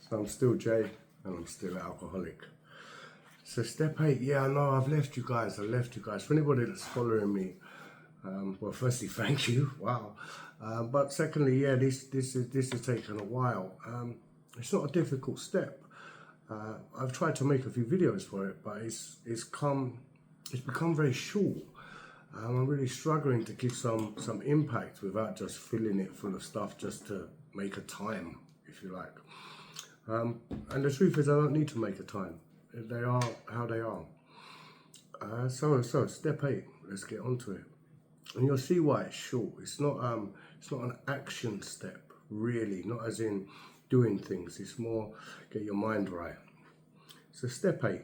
So I'm still Jay and I'm still an alcoholic. So step 8, yeah, I know I've left you guys. For anybody that's following me, well, firstly, thank you. Wow. But secondly, yeah, this has taken a while. It's not a difficult step. I've tried to make a few videos for it, but it's become very short. I'm really struggling to give some impact without just filling it full of stuff just to make a time, if you like. And the truth is, I don't need to make a time. They are how they are. So step 8. Let's get onto it, and you'll see why it's short. It's not an action step, really. Not as in doing things. It's more get your mind right. So step 8.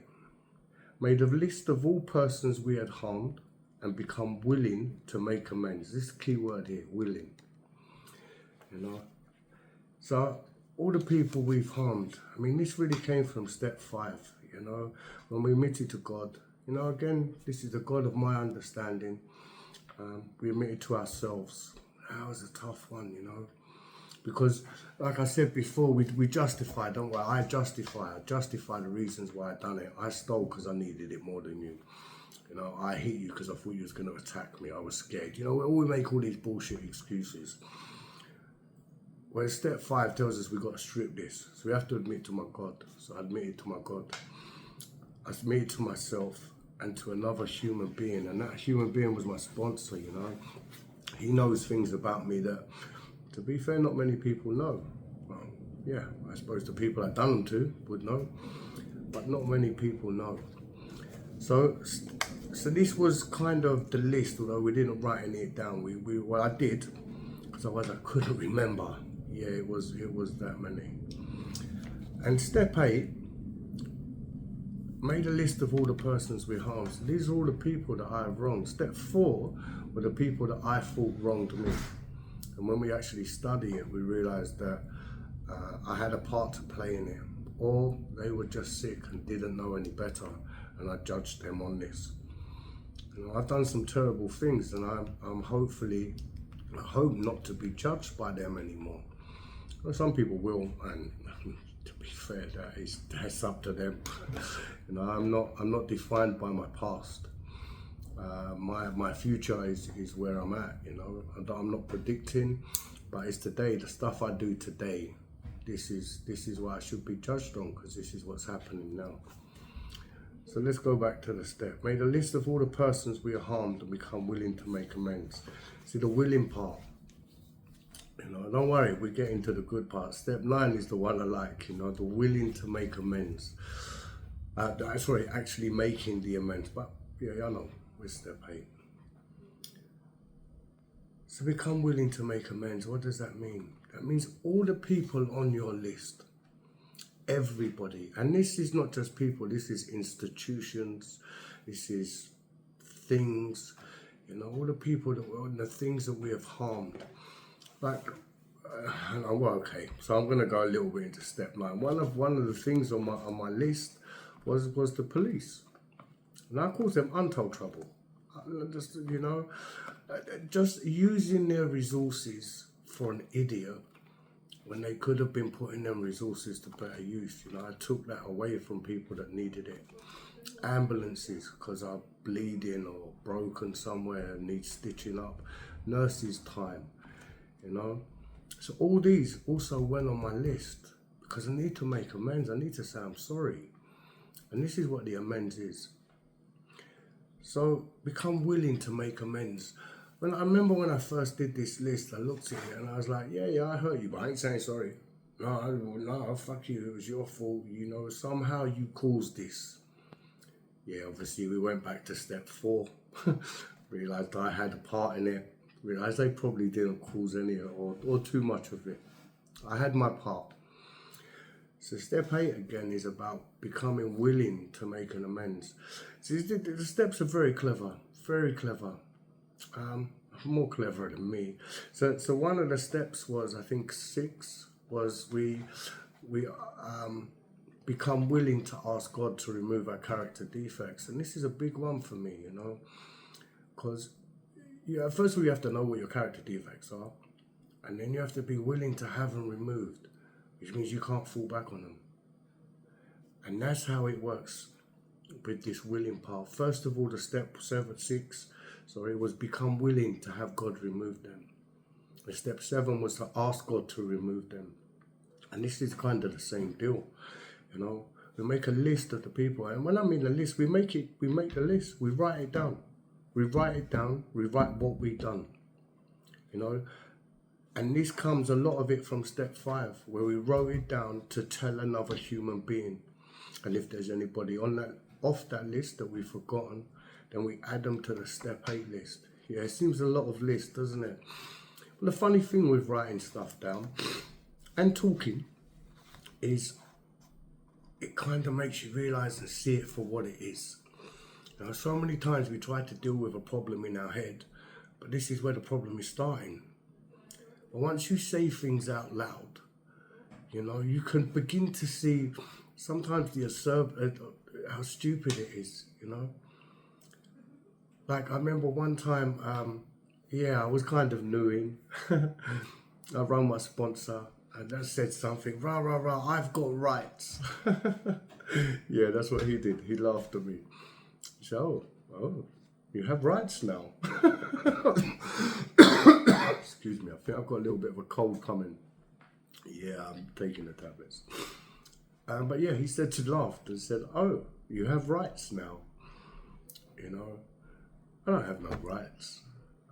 Made a list of all persons we had harmed and become willing to make amends. This is the key word here, willing. You know. So all the people we've harmed, I mean, this really came from step 5, you know, when we admitted to God. You know, again, this is the God of my understanding. We admitted to ourselves. That was a tough one, you know, because like I said before, we justify, don't we? I justify the reasons why I done it. I stole because I needed it more than you. You know, I hit you because I thought you was going to attack me. I was scared. You know, we make all these bullshit excuses. Well, step 5 tells us we've got to strip this. So we have to admit to my God. So I admitted to my God. I admitted to myself and to another human being. And that human being was my sponsor, you know. He knows things about me that, to be fair, not many people know. Well, yeah, I suppose the people I've done them to would know. But not many people know. So this was kind of the list, although we didn't write any it down. Well, I did, because otherwise I couldn't remember. Yeah, it was that many. And step 8, made a list of all the persons we harmed. So these are all the people that I have wronged. Step 4 were the people that I thought wronged me. And when we actually study it, we realized that I had a part to play in it, or they were just sick and didn't know any better, and I judged them on this. You know, I've done some terrible things, and I hope not to be judged by them anymore. Well, some people will, and to be fair, that's up to them. You know, I'm not defined by my past. My future is where I'm at. You know, I'm not predicting, but it's today. The stuff I do today, this is what I should be judged on, because this is what's happening now. So let's go back to the step. Made a list of all the persons we harmed and become willing to make amends. See, the willing part. You know, don't worry, we get into the good part. Step 9 is the one I like, you know, the willing to make amends. Sorry, actually making the amends. But yeah, I know, we're step 8. So become willing to make amends. What does that mean? That means all the people on your list, everybody, and this is not just people, this is institutions, this is things, you know, all the people that were on the things that we have harmed. Like, well, okay, so I'm going to go a little bit into step 9. One of the things on my list was the police. And I call them untold trouble. Just, you know, just using their resources for an idiot when they could have been putting them resources to better use. You know, I took that away from people that needed it. Ambulances, because are bleeding or broken somewhere and need stitching up. Nurses' time. You know, so all these also went on my list because I need to make amends. I need to say I'm sorry, and this is what the amends is. So become willing to make amends. When I remember when I first did this list, I looked at it and I was like, yeah, I hurt you, but I ain't saying sorry. No, fuck you. It was your fault. You know, somehow you caused this. Yeah, obviously we went back to step 4. Realized I had a part in it. Realised they probably didn't cause any or too much of it. I had my part. So step 8 again is about becoming willing to make an amends. See, the steps are very clever, more clever than me. So one of the steps was, I think 6, was we become willing to ask God to remove our character defects. And this is a big one for me, you know, because yeah, first of all, you have to know what your character defects are, and then you have to be willing to have them removed. which means you can't fall back on them. And that's how it works with this willing part. First of all, the step 6, it was become willing to have God remove them. The step 7 was to ask God to remove them. And this is kind of the same deal, you know. We make a list of the people, and when I mean a list, we make the list, we write it down. We write what we've done, you know. And this comes, a lot of it, from step 5, where we wrote it down to tell another human being. And if there's anybody off that list that we've forgotten, then we add them to the step 8 list. Yeah, it seems a lot of lists, doesn't it? Well, the funny thing with writing stuff down and talking is it kind of makes you realize and see it for what it is. Now, so many times we try to deal with a problem in our head, but this is where the problem is starting. But once you say things out loud, you know, you can begin to see sometimes how stupid it is, you know. Like, I remember one time, I was kind of newing. I rang my sponsor and that said something, rah, rah, rah, I've got rights. Yeah, that's what he did. He laughed at me. So, you have rights now. Excuse me, I think I've got a little bit of a cold coming. Yeah, I'm taking the tablets. But yeah, he said to laugh and said, oh, you have rights now. You know, I don't have no rights.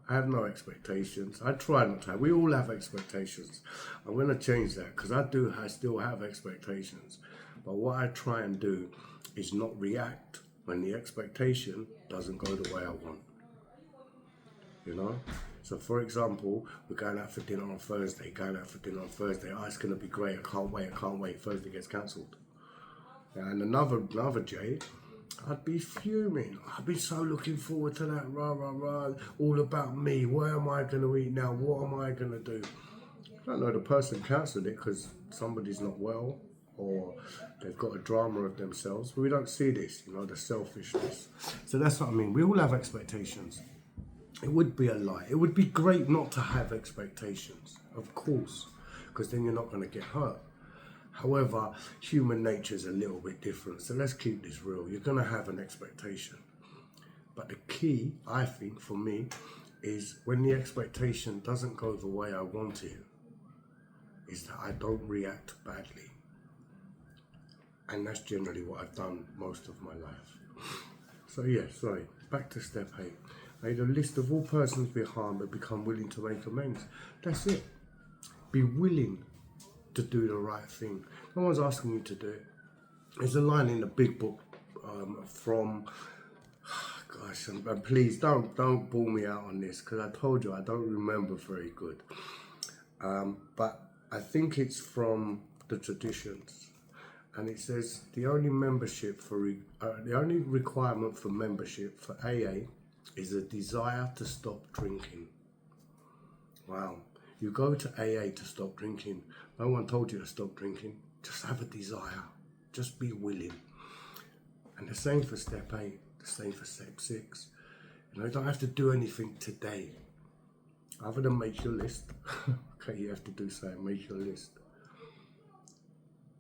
I have no expectations. I try not to have. We all have expectations. I'm going to change that because I still have expectations. But what I try and do is not react when the expectation doesn't go the way I want. You know? So for example, we're going out for dinner on Thursday. Oh, it's going to be great. I can't wait. Thursday gets cancelled. And another Jay, I'd be fuming. I'd be so looking forward to that. Rah, rah, rah. All about me. Where am I going to eat now? What am I going to do? I don't know, the person cancelled it because somebody's not well or they've got a drama of themselves. But we don't see this, you know, the selfishness. So that's what I mean. We all have expectations. It would be a lie. It would be great not to have expectations, of course, because then you're not going to get hurt. However, human nature is a little bit different. So let's keep this real. You're going to have an expectation. But the key, I think, for me, is when the expectation doesn't go the way I want it, is that I don't react badly. And that's generally what I've done most of my life. So yeah, back to step 8. Made a list of all persons be harmed but become willing to make amends. That's it. Be willing to do the right thing. No one's asking you to do it. There's a line in the big book from, gosh, and please don't ball me out on this because I told you I don't remember very good. But I think it's from the traditions, and it says the only requirement for membership for AA is a desire to stop drinking. Wow. You go to AA to stop drinking. No one told you to stop drinking. Just have a desire. Just be willing. And the same for step 8. The same for step 6. You know, you don't have to do anything today. Other than make your list. Okay, you have to do something. Make your list.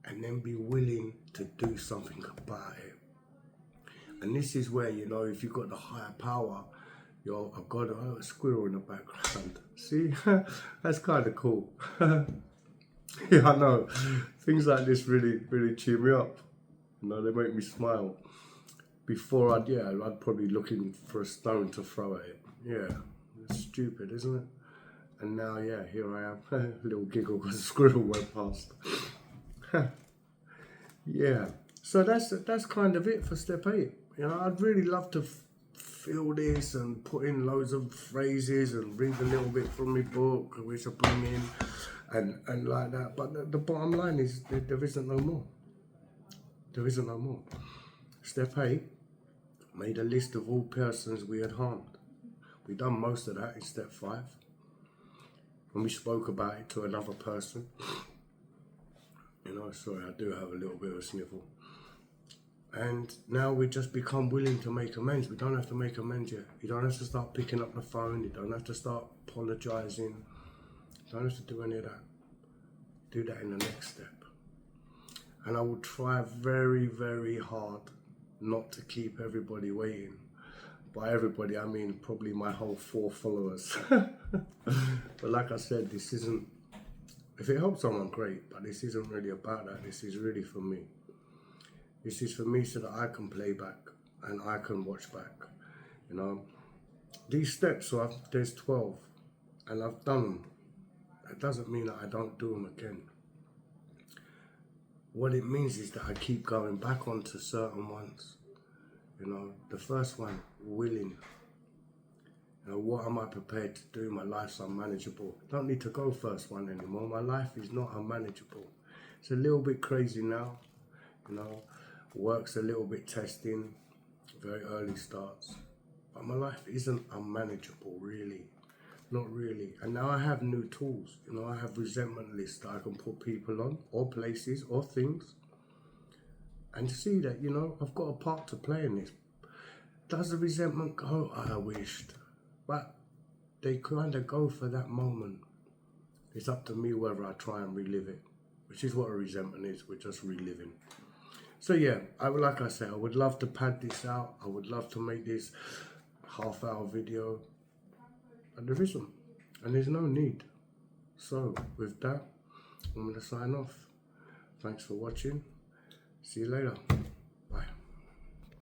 And then be willing to do something about it. And this is where, you know, if you've got the higher power, I've got a squirrel in the background. See, that's kind of cool. Yeah, I know. Things like this really, really cheer me up. You know, they make me smile. Before I'd probably looking for a stone to throw at it. Yeah, it's stupid, isn't it? And now, yeah, here I am. A little giggle because a squirrel went past. Yeah, so that's kind of it for step 8. You know, I'd really love to feel this and put in loads of phrases and read a little bit from my book, which I bring in, and like that. But the bottom line is there isn't no more. There isn't no more. Step 8, made a list of all persons we had harmed. We done most of that in step 5. When we spoke about it to another person. You know, sorry, I do have a little bit of a sniffle. And now we just become willing to make amends. We don't have to make amends yet. You don't have to start picking up the phone. You don't have to start apologising. You don't have to do any of that. do that in the next step. And I will try very, very hard not to keep everybody waiting. By everybody, I mean probably my whole 4 followers. But like I said, this isn't, if it helps someone, great, but this isn't really about that. This is really for me. This is for me so that I can play back and I can watch back. You know, these steps, so there's 12 and I've done them. That doesn't mean that I don't do them again. What it means is that I keep going back onto certain ones. You know, the first one, willing. You know, what am I prepared to do? My life's unmanageable. Don't need to go first one anymore. My life is not unmanageable. It's a little bit crazy now. You know, work's a little bit testing, very early starts. But my life isn't unmanageable, really. Not really. And now I have new tools. You know, I have resentment lists that I can put people on, or places, or things. And see that, you know, I've got a part to play in this. Does the resentment go? I wished. But they kind of go for that moment. It's up to me whether I try and relive it, which is what a resentment is. We're just reliving. So yeah, like I said, I would love to pad this out. I would love to make this half-hour video. But there isn't. And there's no need. So with that, I'm going to sign off. Thanks for watching. See you later.